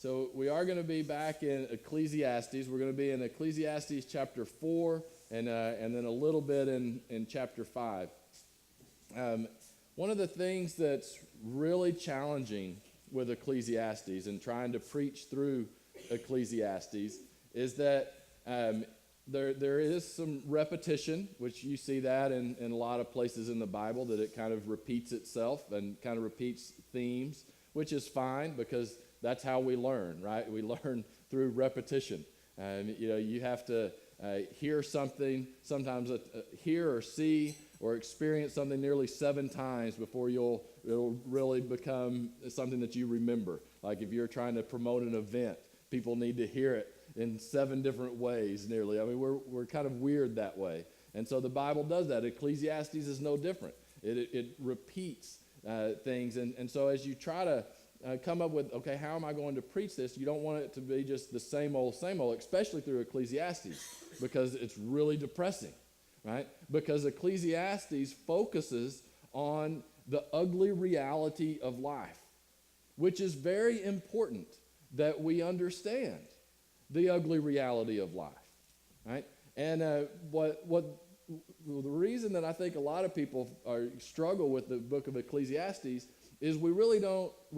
So we are going to be back in Ecclesiastes. We're going to be in Ecclesiastes chapter 4 and then a little bit in chapter 5. One of the things that's really challenging with Ecclesiastes and trying to preach through Ecclesiastes is that there is some repetition, which you see that in a lot of places in the Bible, that it kind of repeats itself and kind of repeats themes, which is fine because that's how we learn, right? We learn through repetition. You have to hear something, sometimes hear or see or experience something nearly 7 times before it'll really become something that you remember. Like if you're trying to promote an event, people need to hear it in 7 different ways nearly. I mean, we're kind of weird that way. And so the Bible does that. Ecclesiastes is no different. It repeats things. And so as you try to come up with, okay, how am I going to preach this? You don't want it to be just the same old, especially through Ecclesiastes, because it's really depressing, right? Because Ecclesiastes focuses on the ugly reality of life, which is very important that we understand the ugly reality of life, right? And the reason that I think a lot of people struggle with the book of Ecclesiastes is we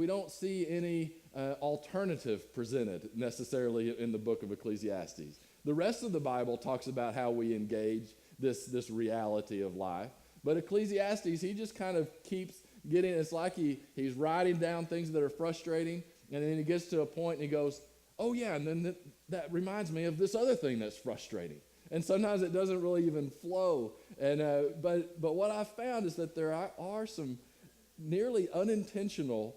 don't see any alternative presented necessarily in the book of Ecclesiastes. The rest of the Bible talks about how we engage this reality of life, but Ecclesiastes, he just kind of keeps getting, it's like he's writing down things that are frustrating, and then he gets to a point and he goes, oh yeah, and then that reminds me of this other thing that's frustrating. And sometimes it doesn't really even flow. And but what I've found is that there are some nearly unintentional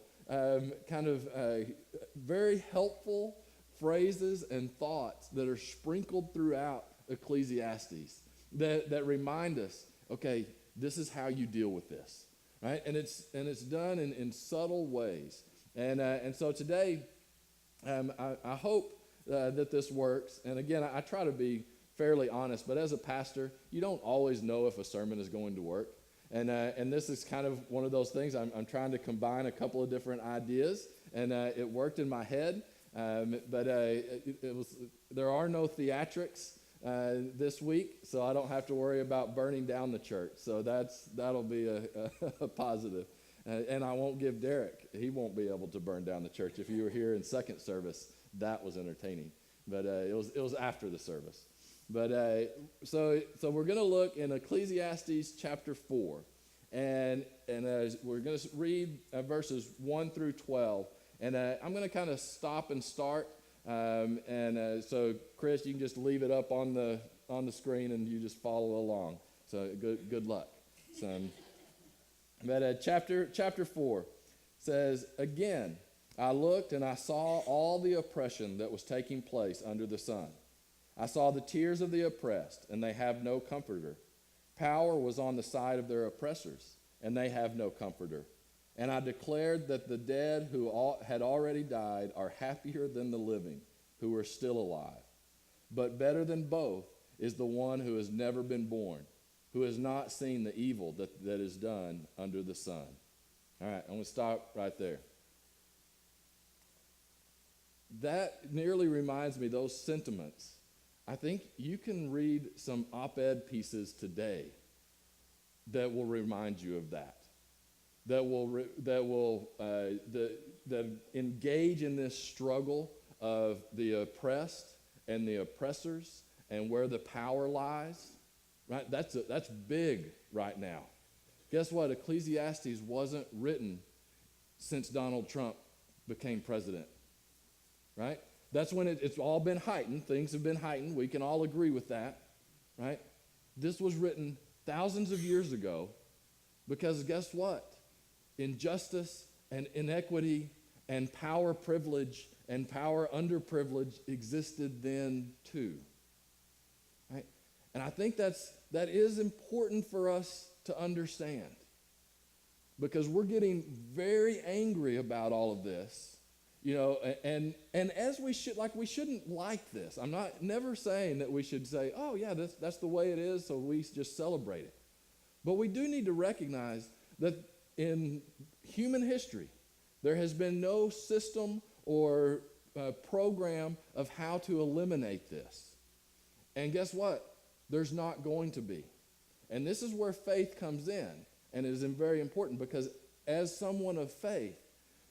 very helpful phrases and thoughts that are sprinkled throughout Ecclesiastes that remind us, okay, this is how you deal with this, right? And it's done in subtle ways. And so today, I hope that this works. And again, I try to be fairly honest, but as a pastor, you don't always know if a sermon is going to work. And this is kind of one of those things. I'm trying to combine a couple of different ideas, and it worked in my head. But there are no theatrics this week, so I don't have to worry about burning down the church. So that'll be a positive. And I won't give Derek. He won't be able to burn down the church. If you were here in second service, that was entertaining. But it was after the service. But so we're going to look in Ecclesiastes chapter 4, and we're going to read verses 1 through 12, and I'm going to kind of stop and start, so Chris, you can just leave it up on the screen, and you just follow along. So good luck. But chapter 4 says, "Again, I looked and I saw all the oppression that was taking place under the sun. I saw the tears of the oppressed, and they have no comforter. Power was on the side of their oppressors, and they have no comforter. And I declared that the dead who had already died are happier than the living, who are still alive. But better than both is the one who has never been born, who has not seen the evil that is done under the sun." All right, I'm going to stop right there. That nearly reminds me, those sentiments. I think you can read some op-ed pieces today that will remind you of that. That engage in this struggle of the oppressed and the oppressors and where the power lies. Right? That's big right now. Guess what? Ecclesiastes wasn't written since Donald Trump became president. Right? That's when it's all been heightened. Things have been heightened. We can all agree with that, right? This was written thousands of years ago because guess what? Injustice and inequity and power privilege and power underprivilege existed then too, right? And I think that is important for us to understand because we're getting very angry about all of this. And as we shouldn't like this. I'm never saying that we should say, oh yeah, that's the way it is, so we just celebrate it. But we do need to recognize that in human history, there has been no system or program of how to eliminate this. And guess what? There's not going to be. And this is where faith comes in, and it is very important because as someone of faith,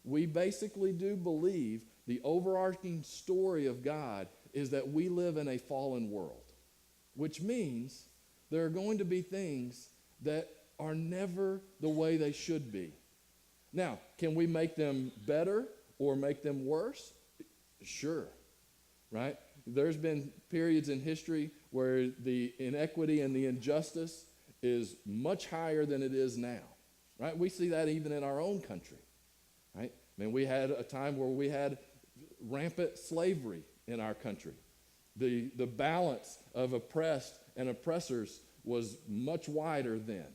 we basically do believe the overarching story of God is that we live in a fallen world, which means there are going to be things that are never the way they should be. Now, can we make them better or make them worse? Sure, right? There's been periods in history where the inequity and the injustice is much higher than it is now, right? We see that even in our own country, right? I mean, we had a time where we had rampant slavery in our country. The balance of oppressed and oppressors was much wider then,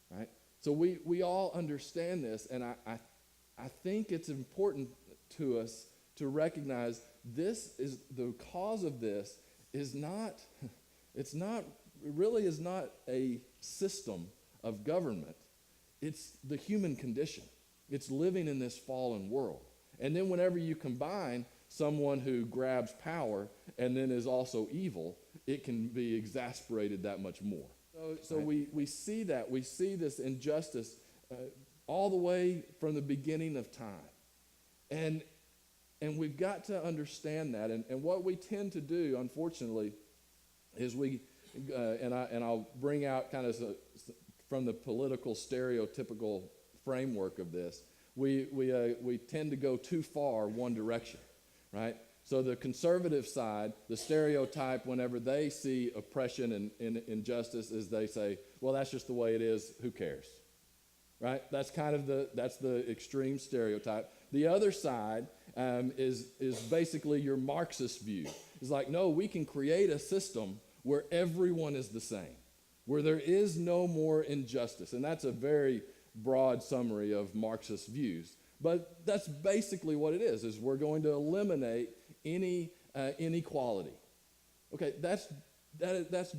right? So we all understand this, and I think it's important to us to recognize this is the cause of this is not, it's not, it really is not a system of government. It's the human condition. It's living in this fallen world. And then whenever you combine someone who grabs power and then is also evil, it can be exasperated that much more. So right. we see that. We see this injustice all the way from the beginning of time. And we've got to understand that. And what we tend to do, unfortunately, is and I'll bring out kind of from the political stereotypical framework of this, we tend to go too far one direction, right? So the conservative side, the stereotype whenever they see oppression and injustice is they say, well, that's just the way it is, who cares, right? That's kind of the extreme stereotype. The other side is basically your Marxist view. It's like, no, we can create a system where everyone is the same, where there is no more injustice. And that's a very broad summary of Marxist views. But that's basically what it is we're going to eliminate any inequality. Okay, that's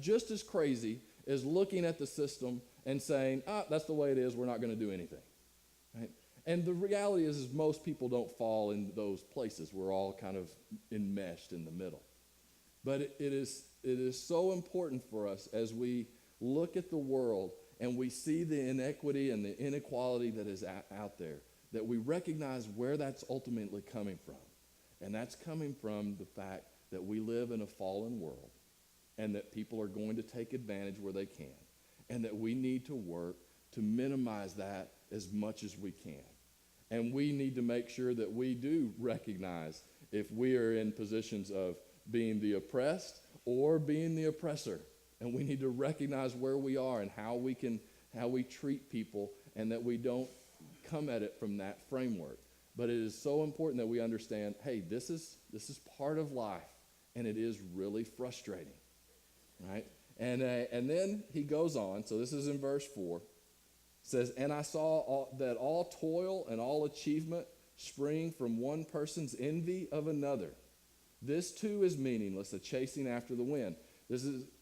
just as crazy as looking at the system and saying, that's the way it is, we're not going to do anything. Right? And the reality is most people don't fall in those places. We're all kind of enmeshed in the middle. But it is so important for us as we look at the world and we see the inequity and the inequality that is out there, that we recognize where that's ultimately coming from. And that's coming from the fact that we live in a fallen world and that people are going to take advantage where they can, and that we need to work to minimize that as much as we can. And we need to make sure that we do recognize if we are in positions of being the oppressed or being the oppressor. And we need to recognize where we are and how we treat people, and that we don't come at it from that framework. But it is so important that we understand, hey, this is part of life, and it is really frustrating, right? And then he goes on. So this is in verse 4. It says, and I saw that all toil and all achievement spring from one person's envy of another. This too is meaningless, a chasing after the wind.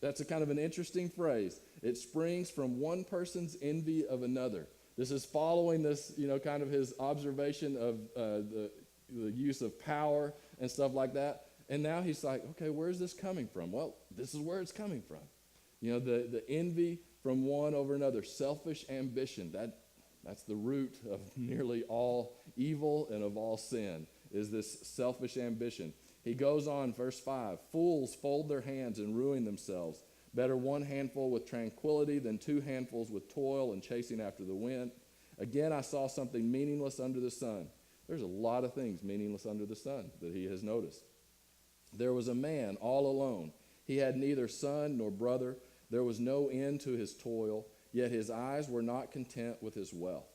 That's a kind of an interesting phrase. It springs from one person's envy of another. This is following this, kind of his observation of the use of power and stuff like that. And now he's like, okay, where's this coming from? Well, this is where it's coming from. The envy from one over another, selfish ambition. That's the root of nearly all evil and of all sin, is this selfish ambition. He goes on, verse 5, fools fold their hands and ruin themselves. Better one handful with tranquility than two handfuls with toil and chasing after the wind. Again, I saw something meaningless under the sun. There's a lot of things meaningless under the sun that he has noticed. There was a man all alone. He had neither son nor brother. There was no end to his toil, yet his eyes were not content with his wealth.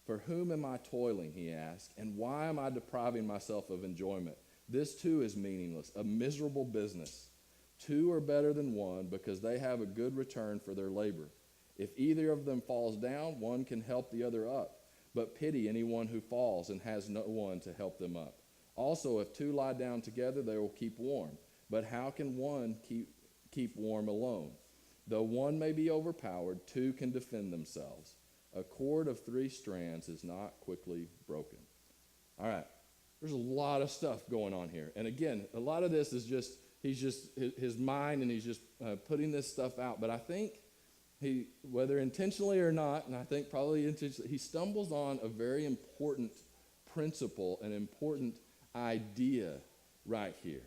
For whom am I toiling, he asked, and why am I depriving myself of enjoyment? This too is meaningless, a miserable business. Two are better than one because they have a good return for their labor. If either of them falls down, one can help the other up. But pity anyone who falls and has no one to help them up. Also, if two lie down together, they will keep warm. But how can one keep warm alone? Though one may be overpowered, two can defend themselves. A cord of 3 strands is not quickly broken. All right. there's a lot of stuff going on here. And again, a lot of this is just, his mind, and he's just putting this stuff out. But I think he, whether intentionally or not, and I think probably intentionally, he stumbles on a very important principle, an important idea right here.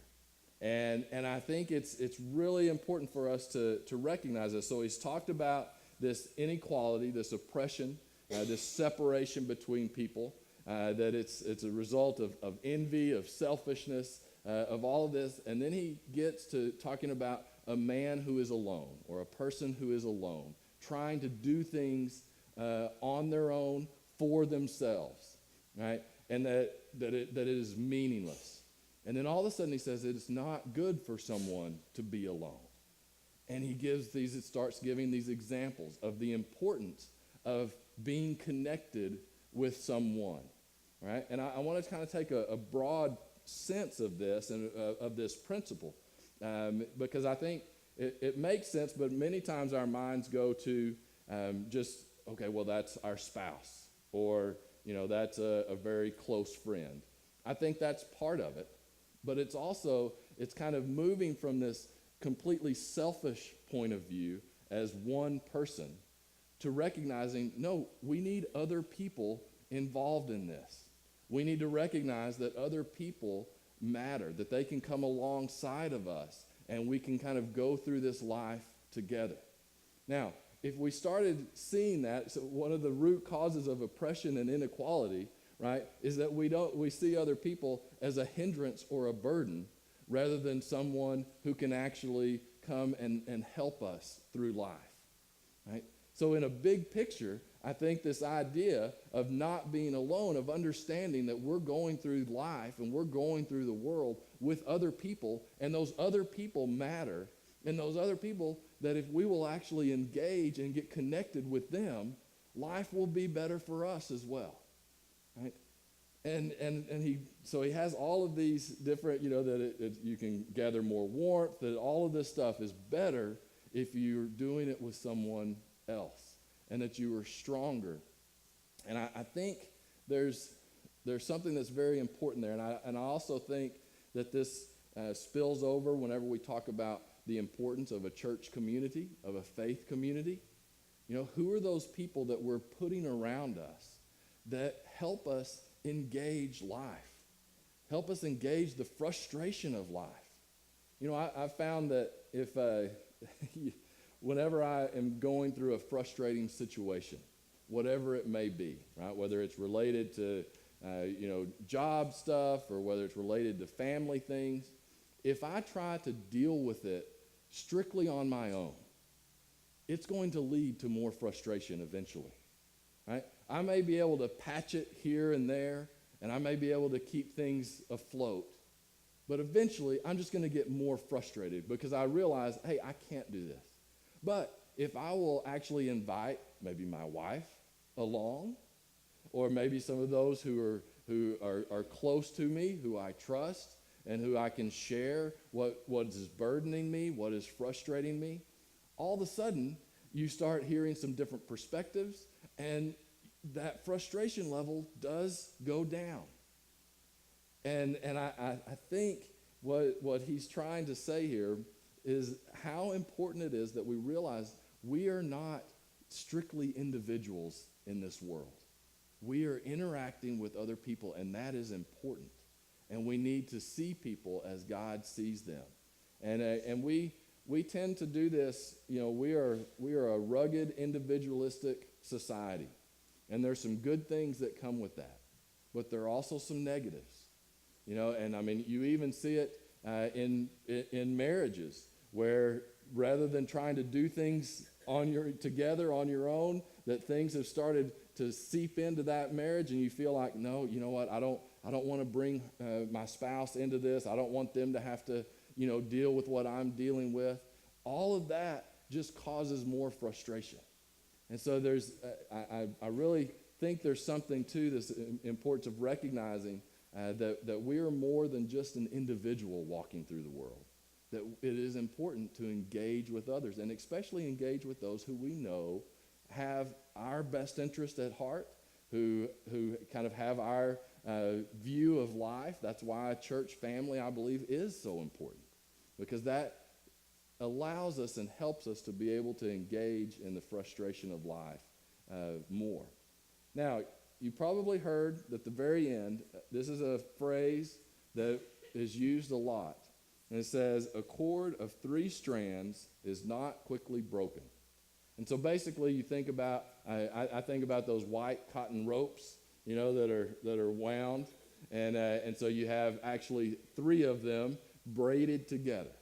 And I think it's really important for us to recognize this. So he's talked about this inequality, this oppression, this separation between people, that it's a result of envy, of selfishness, of all of this. And then he gets to talking about a man who is alone, or a person who is alone, trying to do things on their own for themselves, right? And that it is meaningless. And then all of a sudden he says it's not good for someone to be alone. And he starts giving these examples of the importance of being connected with someone, right? And I want to kind of take a broad sense of this and of this principle, because I think it makes sense, but many times our minds go to just, okay, well, that's our spouse, or, that's a very close friend. I think that's part of it, but it's kind of moving from this completely selfish point of view as one person to recognizing, no, we need other people involved in this. We need to recognize that other people matter, that they can come alongside of us, and we can kind of go through this life together. Now, if we started seeing that, so one of the root causes of oppression and inequality, right, is that we see other people as a hindrance or a burden rather than someone who can actually come and help us through life, right? So in a big picture, I think this idea of not being alone, of understanding that we're going through life and we're going through the world with other people, and those other people matter, and those other people that if we will actually engage and get connected with them, life will be better for us as well, right? And he has all of these different, that you can gather more warmth, that all of this stuff is better if you're doing it with someone else, and that you are stronger. And I think there's something that's very important there, and I also think that this spills over whenever we talk about the importance of a church community, of a faith community. Who are those people that we're putting around us that help us engage life, help us engage the frustration of life? I found that if whenever I am going through a frustrating situation, whatever it may be, right, whether it's related to job stuff or whether it's related to family things, if I try to deal with it strictly on my own, it's going to lead to more frustration eventually, right? I may be able to patch it here and there, and I may be able to keep things afloat, but eventually I'm just going to get more frustrated because I realize, hey, I can't do this. But if I will actually invite maybe my wife along, or maybe some of those who are close to me, who I trust, and who I can share what is burdening me, what is frustrating me, all of a sudden you start hearing some different perspectives, and that frustration level does go down. And I think what he's trying to say here is how important it is that we realize we are not strictly individuals in this world. We are interacting with other people, and that is important. And we need to see people as God sees them. And we tend to do this, we are a rugged, individualistic society. And there's some good things that come with that. But there are also some negatives. And I mean, you even see it in marriages, where rather than trying to do things together on your own, that things have started to seep into that marriage, and you feel like, no, you know what, I don't want to bring my spouse into this. I don't want them to have to, deal with what I'm dealing with. All of that just causes more frustration. And so I really think there's something to this importance of recognizing that we are more than just an individual walking through the world. That it is important to engage with others, and especially engage with those who we know have our best interest at heart, who kind of have our view of life. That's why a church family, I believe, is so important, because that allows us and helps us to be able to engage in the frustration of life more. Now, you probably heard at the very end, this is a phrase that is used a lot. And it says, a cord of 3 strands is not quickly broken. And so basically you think about, I think about those white cotton ropes, that are wound. And so you have actually 3 of them braided together.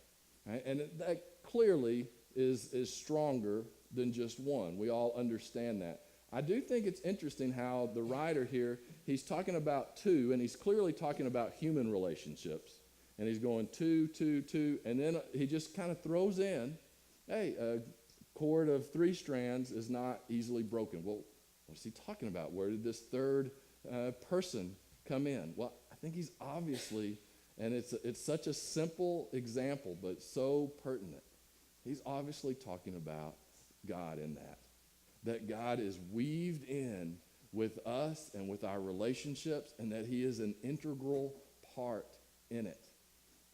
Right? And that clearly is stronger than just one. We all understand that. I do think it's interesting how the writer here, he's talking about 2, and he's clearly talking about human relationships. And he's going 2, 2, 2, and then he just kind of throws in, hey, a cord of 3 strands is not easily broken. Well, what's he talking about? Where did this third person come in? Well, I think he's obviously, and it's such a simple example, but so pertinent. He's obviously talking about God in that God is weaved in with us and with our relationships, and that he is an integral part in it.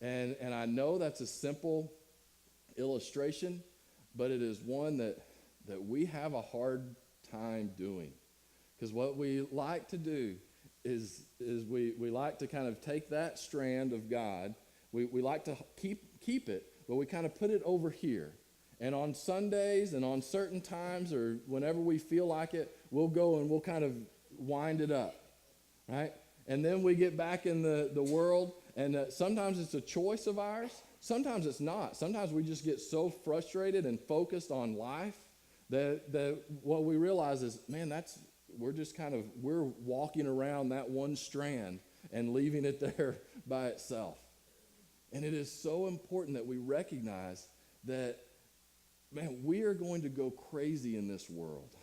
And I know that's a simple illustration, but it is one that we have a hard time doing. Because what we like to do is we like to kind of take that strand of God, we like to keep it, but we kind of put it over here. And on Sundays and on certain times or whenever we feel like it, we'll go and we'll kind of wind it up, right? And then we get back in the world, and sometimes it's a choice of ours. Sometimes it's not. Sometimes we just get so frustrated and focused on life that what we realize is, man, we're walking around that one strand and leaving it there by itself. And it is so important that we recognize that, man, we are going to go crazy in this world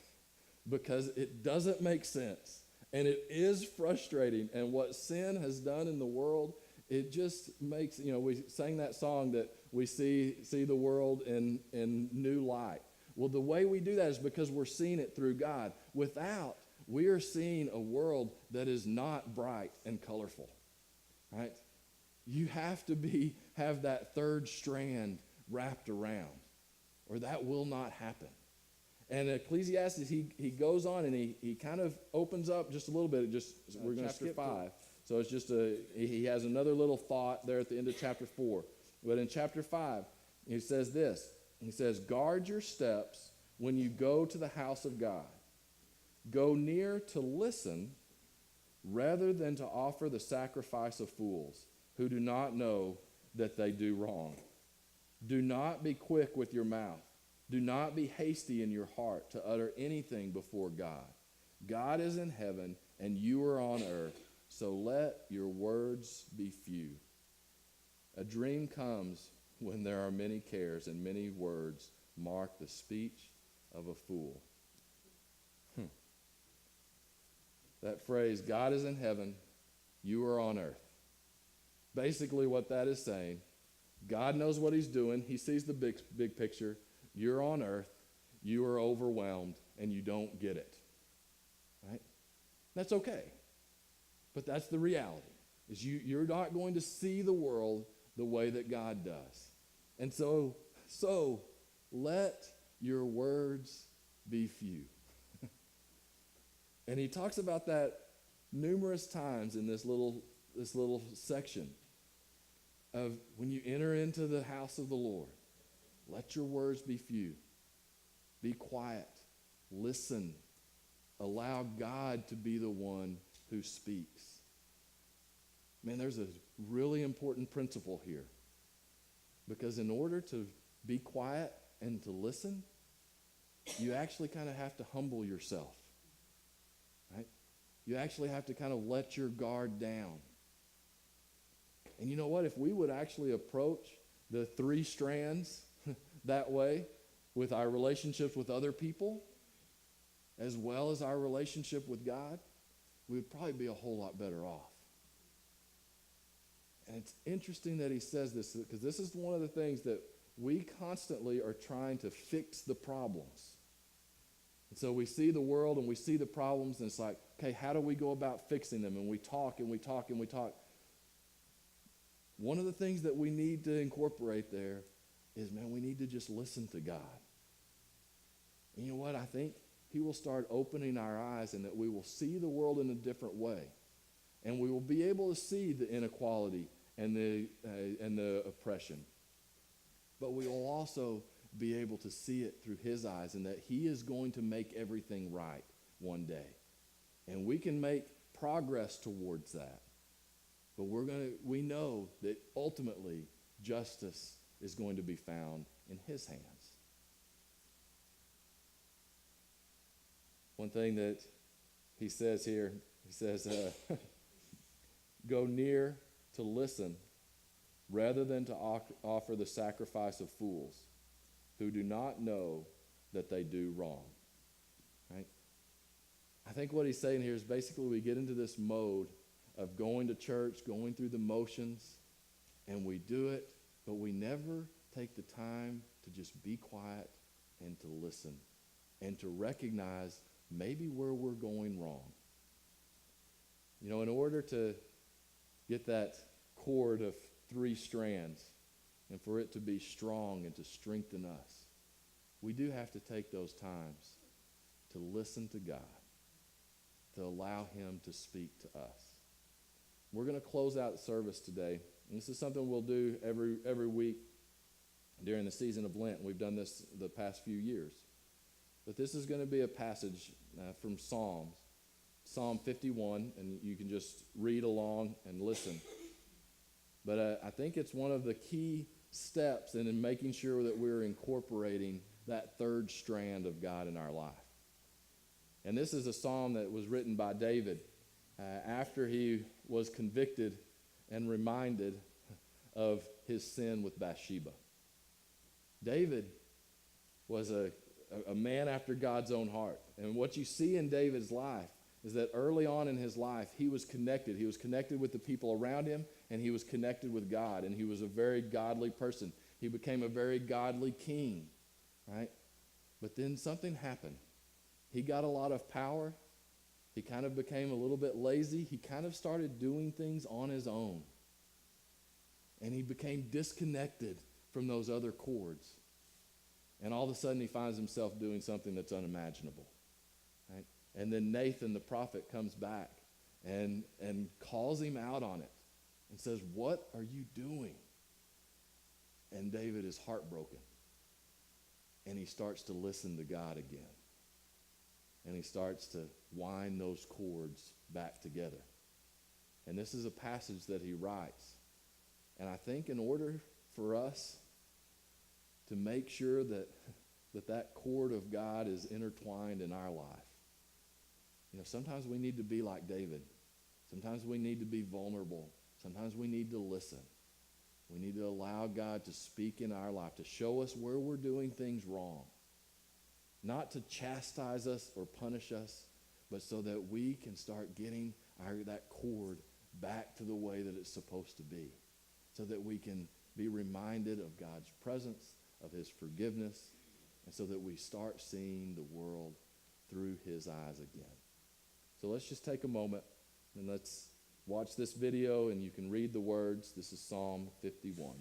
because it doesn't make sense. And it is frustrating. And what sin has done in the world, it just makes, we sang that song that we see the world in new light. Well, the way we do that is because we're seeing it through God. Without, we are seeing a world that is not bright and colorful, right? You have to have that third strand wrapped around, or that will not happen. And Ecclesiastes, he goes on and he kind of opens up just a little bit. We're going to skip 5. So it's just he has another little thought there at the end of chapter 4. But in chapter 5, he says this. He says, guard your steps when you go to the house of God. Go near to listen rather than to offer the sacrifice of fools who do not know that they do wrong. Do not be quick with your mouth. Do not be hasty in your heart to utter anything before God. God is in heaven and you are on earth, so let your words be few. A dream comes when there are many cares, and many words mark the speech of a fool. That phrase, God is in heaven, you are on earth. Basically what that is saying, God knows what he's doing. He sees the big picture. You're on earth, you are overwhelmed, and you don't get it. Right? That's okay. But that's the reality, is you're not going to see the world the way that God does. And so let your words be few. And he talks about that numerous times in this little section of when you enter into the house of the Lord, let your words be few. Be quiet. Listen. Allow God to be the one who speaks. Man, there's a really important principle here. Because in order to be quiet and to listen, you actually kind of have to humble yourself. Right? You actually have to kind of let your guard down. And you know what? If we would actually approach the 3 strands that way with our relationships with other people, as well as our relationship with God, we would probably be a whole lot better off. And it's interesting that he says this, because this is one of the things that we constantly are trying to fix the problems. And so we see the world and we see the problems, and it's like, okay, how do we go about fixing them? And we talk and we talk and we talk. One of the things that we need to incorporate there is, man, we need to just listen to God. And you know what? I think he will start opening our eyes, and that we will see the world in a different way. And we will be able to see the inequality and the oppression. But we will also be able to see it through his eyes, and that he is going to make everything right one day. And we can make progress towards that. But we know that ultimately justice is going to be found in his hands. One thing that he says here, he says, go near to listen rather than to offer the sacrifice of fools who do not know that they do wrong. Right? I think what he's saying here is basically we get into this mode of going to church, going through the motions, and we do it, but we never take the time to just be quiet and to listen and to recognize maybe where we're going wrong. You know, in order to get that cord of 3 strands and for it to be strong and to strengthen us, we do have to take those times to listen to God, to allow him to speak to us. We're going to close out the service today, and this is something we'll do every week during the season of Lent. We've done this the past few years. But this is going to be a passage from Psalms, Psalm 51, and you can just read along and listen. But I think it's one of the key steps in making sure that we're incorporating that 3rd strand of God in our life. And this is a psalm that was written by David after he was convicted and reminded of his sin with Bathsheba. David was a man after God's own heart. And what you see in David's life is that early on in his life, he was connected. He was connected with the people around him, and he was connected with God, and he was a very godly person. He became a very godly king, right? But then something happened. He got a lot of power. He kind of became a little bit lazy. He kind of started doing things on his own. And he became disconnected from those other cords. And all of a sudden he finds himself doing something that's unimaginable. Right? And then Nathan the prophet comes back and calls him out on it and says, "What are you doing?" And David is heartbroken. And he starts to listen to God again. And he starts to wind those cords back together. And this is a passage that he writes. And I think in order for us to make sure that cord of God is intertwined in our life, you know, sometimes we need to be like David. Sometimes we need to be vulnerable. Sometimes we need to listen. We need to allow God to speak in our life, to show us where we're doing things wrong. Not to chastise us or punish us, but so that we can start getting that cord back to the way that it's supposed to be. So that we can be reminded of God's presence, of his forgiveness, and so that we start seeing the world through his eyes again. So let's just take a moment and let's watch this video, and you can read the words. This is Psalm 51.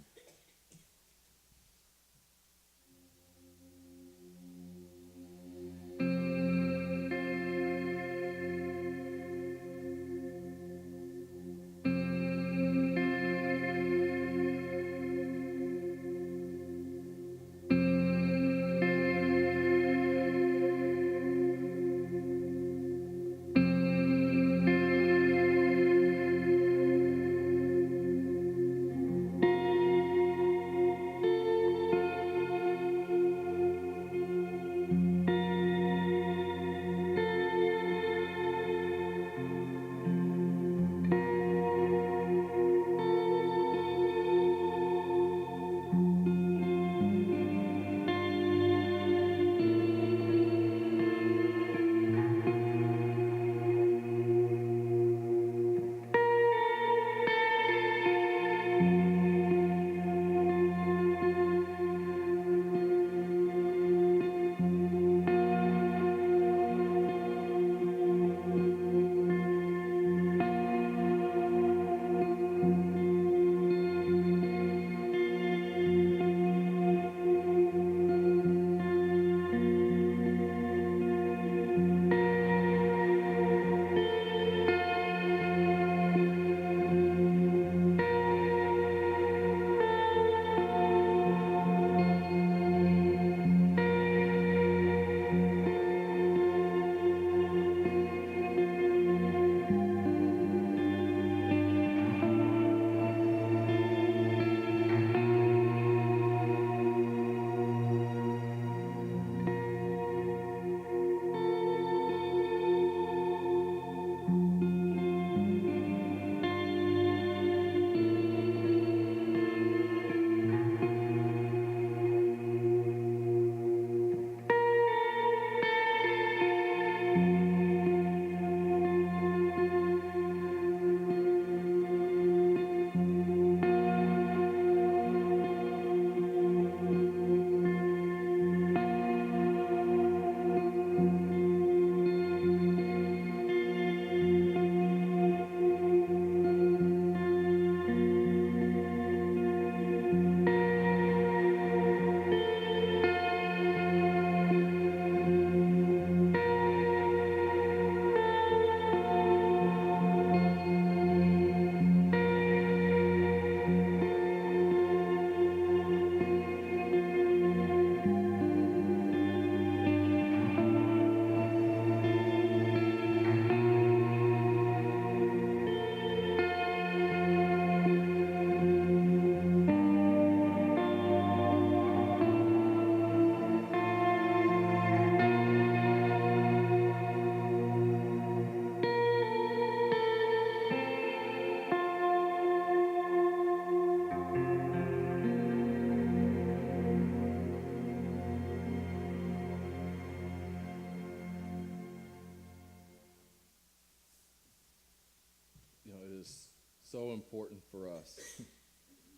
is so important for us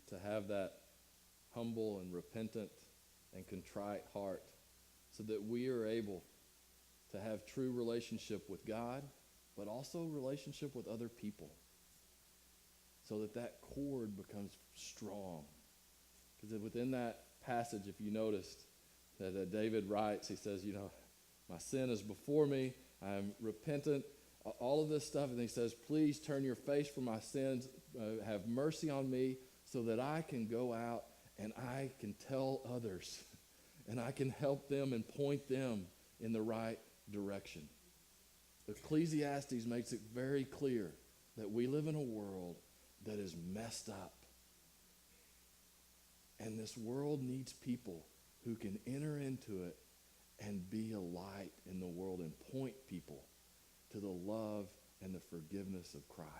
to have that humble and repentant and contrite heart so that we are able to have true relationship with God, but also relationship with other people, so that that cord becomes strong. Because within that passage, if you noticed, that David writes, he says, my sin is before me, I'm repentant, all of this stuff, and he says, please turn your face from my sins, have mercy on me, so that I can go out and I can tell others, and I can help them and point them in the right direction. Ecclesiastes makes it very clear that we live in a world that is messed up. And this world needs people who can enter into it and be a light in the world and point people to the love and the forgiveness of Christ.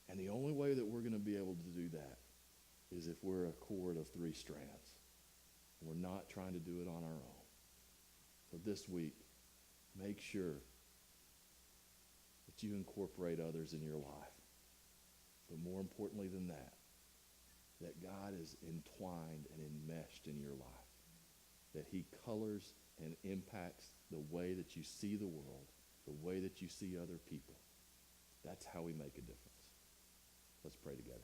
And the only way that we're going to be able to do that is if we're a cord of 3 strands. We're not trying to do it on our own. So this week, make sure that you incorporate others in your life. But more importantly than that God is entwined and enmeshed in your life. That he colors and impacts the way that you see the world, the way that you see other people. That's how we make a difference. Let's pray together.